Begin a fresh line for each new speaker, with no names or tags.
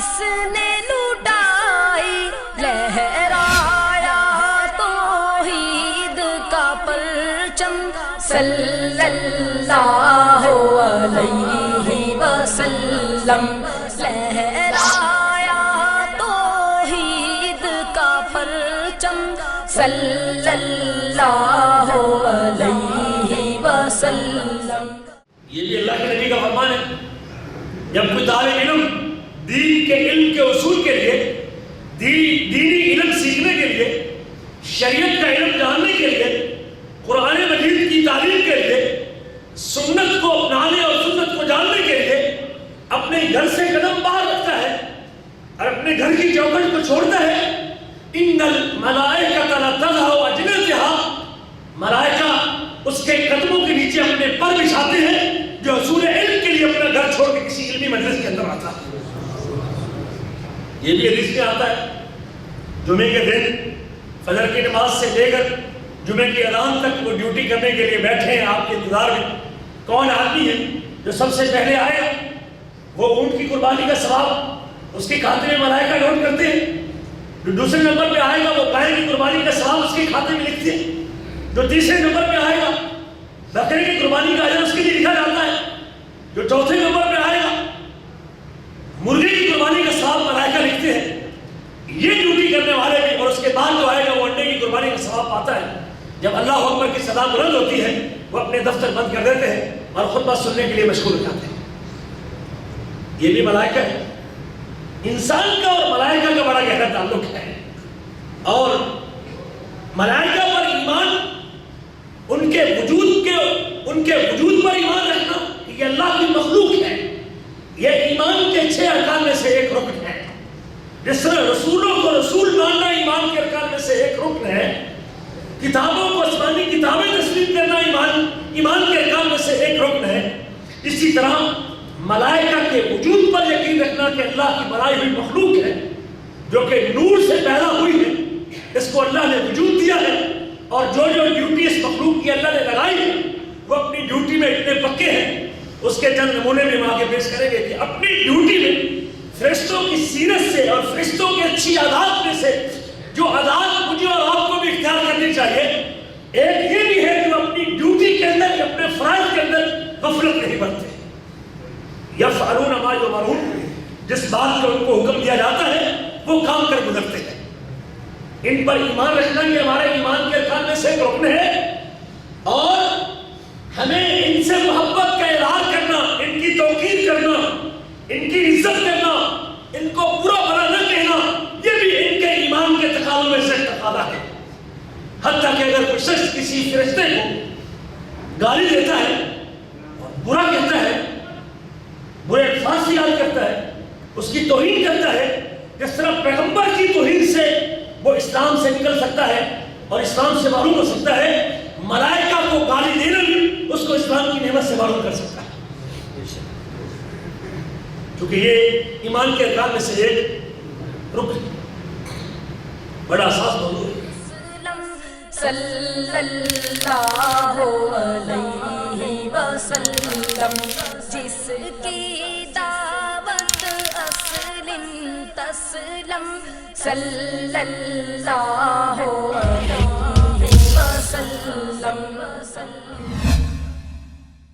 جس نے لٹائی لہرایا توحید کا پرچم صلی اللہ علیہ وسلم، لہرایا توحید کا پرچم صلی اللہ علیہ وسلم۔
یہ بھی اللہ کے نبی کا فرمان ہے، جب کوئی طالب علم دین کے علم کے اصول کے لیے، دینی علم سیکھنے کے لیے، شریعت کا علم جاننے کے لیے، قرآن مجید کی تعلیم کے لیے، سنت کو اپنانے اور سنت کو جاننے کے لیے اپنے گھر سے قدم باہر رکھتا ہے اور اپنے گھر کی چوکھٹ کو چھوڑتا ہے، ان الملائکۃ لتضع اجنحتها، ملائکہ اس کے قدموں کے نیچے اپنے پر بچھاتے ہیں جو حصول علم کے لیے اپنا گھر چھوڑ کے کسی علمی مجلس کے اندر آتا ہے۔ یہ بھی حدیث میں آتا ہے، جمعے کے دن فجر کی نماز سے لے کر جمعے کی اذان تک وہ ڈیوٹی کرنے کے لیے بیٹھے ہیں آپ کے انتظار میں۔ کون آدمی ہے جو سب سے پہلے آئے گا؟ وہ اونٹ کی قربانی کا ثواب اس کے کھاتے میں ملائکہ نوٹ کرتے ہیں۔ جو دوسرے نمبر پہ آئے گا وہ گائے کی قربانی کا ثواب اس کے کھاتے میں لکھتے ہیں۔ جو تیسرے نمبر پہ آئے گا بکرے کی قربانی کا اجر اس کے لیے لکھا جاتا ہے۔ جو چوتھے نمبر پہ آئے گا مرغی کی قربانی کا ثواب ملائکہ لکھتے ہیں۔ یہ ڈیوٹی کرنے والے بھی، اور اس کے بعد جو آئے گا وہ انڈے کی قربانی کا ثواب پاتا ہے۔ جب اللہ اکبر کی صدا بلند ہوتی ہے وہ اپنے دفتر بند کر دیتے ہیں اور خطبہ سننے کے لیے مشغول ہو جاتے ہیں۔ یہ بھی ملائکہ ہے۔ انسان کا اور ملائکہ کا بڑا گہرا تعلق ہے، اور ملائکہ پر ایمان، ان کے وجود پر ایمان رکھنا، یہ اللہ کی مخلوق ہے، یہ ایمان کے 6 ارکان میں سے ایک رکن ہے۔ جس طرح رسولوں کو رسول ماننا ایمان کے ارکان میں سے ایک رکن ہے، کتابوں کو آسمانی کتابیں تسلیم کرنا ایمان کے ارکان میں سے ایک رکن ہے، اسی طرح ملائکہ کے وجود پر یقین رکھنا کہ اللہ کی بنائی ہوئی مخلوق ہے جو کہ نور سے پیدا ہوئی ہے، اس کو اللہ نے وجود دیا ہے، اور جو ڈیوٹی اس مخلوق کی اللہ نے لگائی ہے وہ اپنی ڈیوٹی میں اتنے پکے ہیں۔ اس کے چند نمونے میں آگے پیش کریں گے کہ اپنی ڈیوٹی میں فرشتوں کی سیرت سے اور فرشتوں کی اچھی عادات میں سے جو عادات مجھے اور آپ کو بھی اختیار کرنی چاہیے، ایک یہ بھی ہے کہ وہ اپنی ڈیوٹی کے اندر، اپنے فرائض کے اندر غفلت نہیں برتے، یفعلون ما یؤمرون، جس بات کو ان کو حکم دیا جاتا ہے وہ کام کر گزرتے ہیں۔ ان پر ایمان رکھنا یہ ہمارے ایمان کے ارکان میں سے ایک رکن ہے، اور ہمیں ان سے محبت کا اظہار کرنا، ان کی توقیر کرنا، ان کی عزت کرنا، ان کو برا بھلا نہ کہنا، یہ بھی ان کے ایمان کے تقاضوں میں سے ایک تقاضا ہے۔ حتیٰ کہ اگر کوئی شخص کسی فرشتے کو گالی دیتا ہے اور برا کہتا ہے، برے الفاظ سے یاد کرتا ہے، اس کی توہین کرتا ہے، جس طرح پیغمبر کی توہین سے وہ اسلام سے نکل سکتا ہے اور اسلام سے معلوم ہو سکتا ہے، ملائکہ کو گالی دینا بھی اس کو اسلام کی نعمت سے معلوم کر سکتا ہے، کیونکہ یہ ایمان کے ارکان میں سے ایک رکن بڑا اساس موضوع ہے۔
صلی اللہ علیہ وسلم، جس کی دعوت اصل تسلم، صلی اللہ